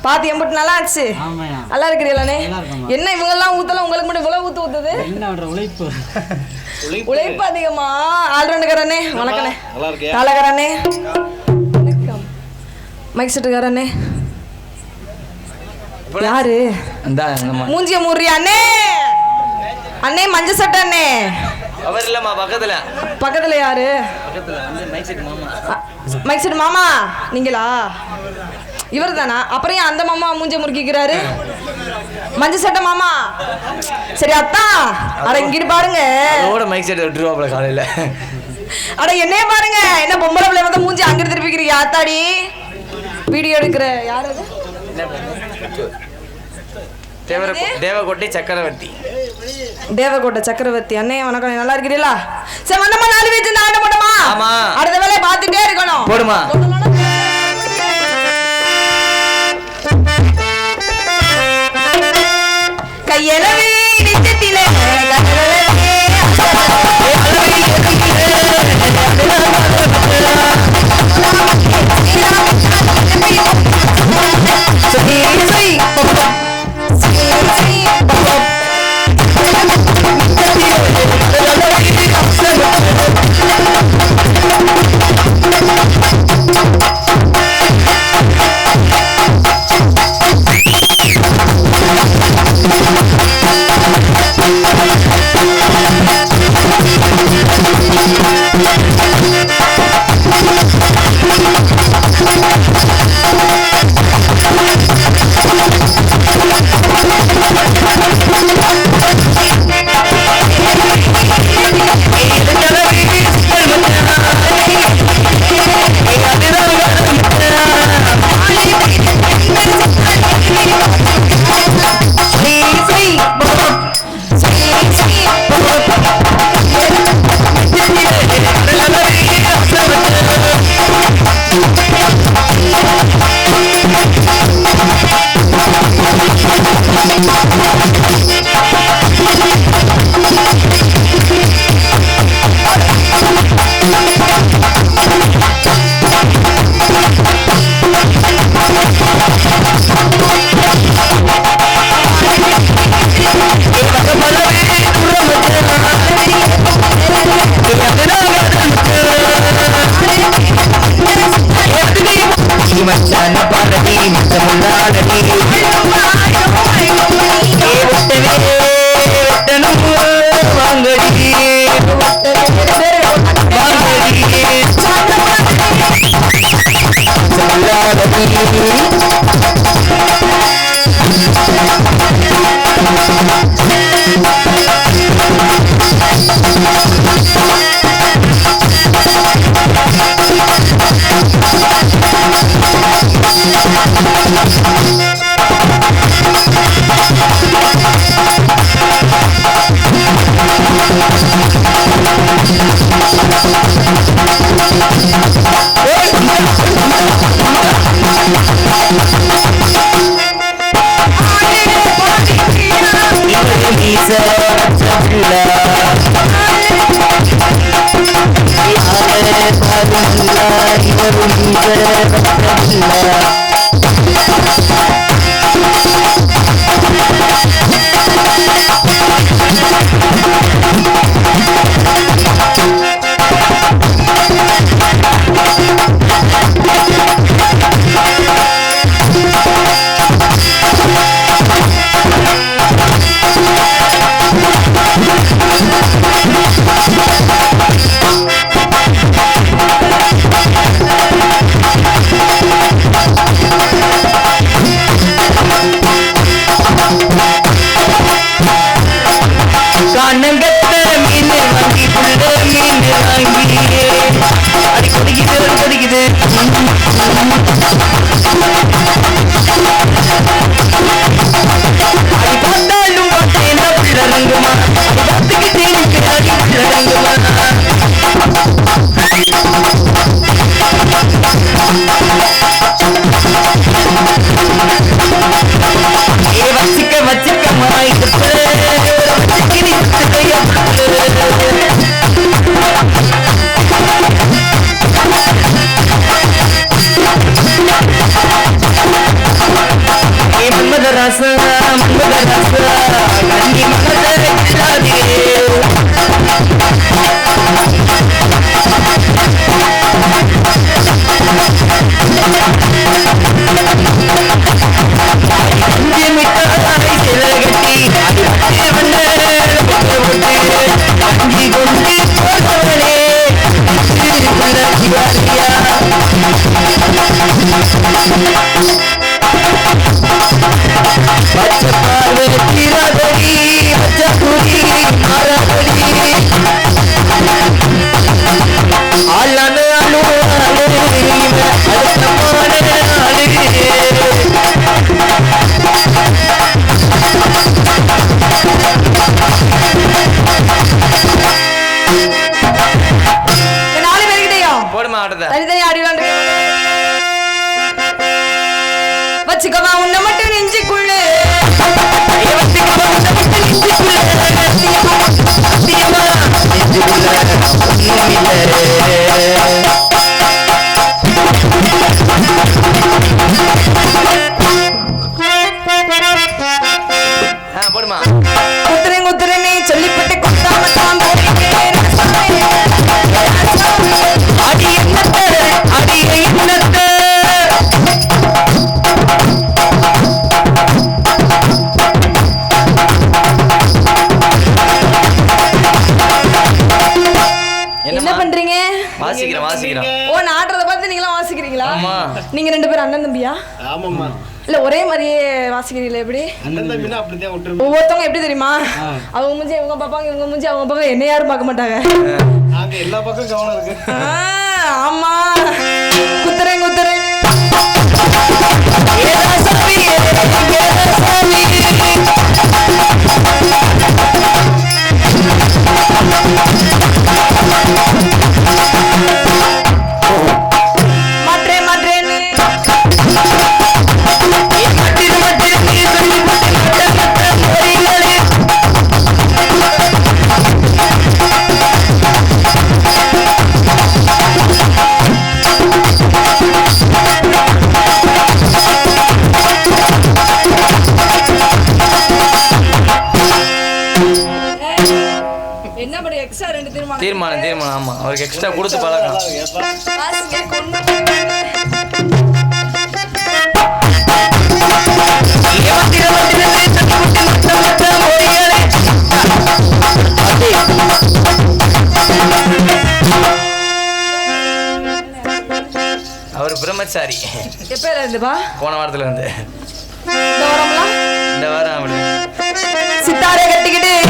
பாத்தி எம்பிட்டு நல்லா ஆச்சு. நல்லா இருக்கிறீங்களே? என்ன இவங்க எல்லாம் ஊத்தலாம், உங்களுக்கு மட்டும் இவ்வளவு ஊத்துது? உழைப்பு அதிகமா. ஆல்ரவுண்டுக்காரனே வணக்கண்ணே. காலக்காரனே மைக் செட்டுக்காரனே யாரு? மூஞ்சிய மூறியா அண்ணே? அண்ணே மஞ்ச சட்டை அண்ணே. அவர் இல்லம்மா, பக்கத்துல யாரு? மைக் செட் மாமா நீங்களா? இவர் தானா? அப்புறம் அந்த மாமா மூஞ்ச முறுக்கிக்கிறாரு. மஞ்ச சட்டை மாமா. சரி அத்தான், அட இங்கிட்டு பாருங்க. மைக் செட் விட்டுருவாப்ல காலையில. அட என்னைய பாருங்க, என்ன பொம்பளை பிள்ளை வந்து மூஞ்சி அங்கிட்டு திருப்பிக்கிறீங்க? ஆத்தாடி வீடியோ எடுக்கிற யாரு அது? தேவகோட்டை சக்கரவர்த்தி. தேவகோட்டை சக்கரவர்த்தி அண்ணே வணக்கம். நல்லா இருக்கிறீங்களா? சரி வந்தமா 4 பேச்சு இந்த ஆட்ட போட்டோமா? ஆமா. அடுத்த வேலையை பார்த்துட்டே இருக்கணும். போடுமா. கையளவே நிச்சத்திலே Thank you. பச்சை பார்வை திரதடி அச்சகுடி மரதடி ஆளான அழுவாளு அடுத்தமான நாலு பேர்கிட்டயும் போடுமா ஆட்டத்தை தனித்தனி ஆடிடலாம் வச்சுக்கவா உன்னை மட்டும் நெஞ்சுக்குள்ள போடுமா குத்துறேன்னு சொல்லிப்பட்டு குத்தாமத்தான் அடி என்னத்த அடி என்னத்த என்ன பண்றீங்க? வாசிக்கிறேன் ஓ நான் ஆடுறத பார்த்து நீங்களாம் வாசிக்கிறீங்களா? ஆமா. நீங்க ரெண்டு பேரும் அண்ணன் தம்பியா? ஆமாம்மா. இல்ல ஒரே மாதிரியே வாசிக்கிறீங்களா எப்படி? அண்ணன் தம்பினா அப்படிதான் விட்டுருவோம். ஒவ்வொருத்தவங்க எப்படி தெரியுமா? அவங்க மூஞ்சி இவங்க பார்ப்பாங்க, இவங்க மூஞ்சி அவங்க பார்ப்பாங்க, என்ன யாரும் பார்க்க மாட்டாங்க. நாங்க எல்லா பக்கம் கவனம் இருக்கு. ஆமா குத்துறேன் என்ன படி எக்ஸ்ட்ரா ரெண்டு தீர்மானம் ஆமா அவருக்கு எக்ஸ்ட்ரா கொடுத்து பழக்கம் அவர் பிரம்மச்சாரி எப்ப இருந்துப்பா போன வாரத்துல இருந்து இந்த வாரம்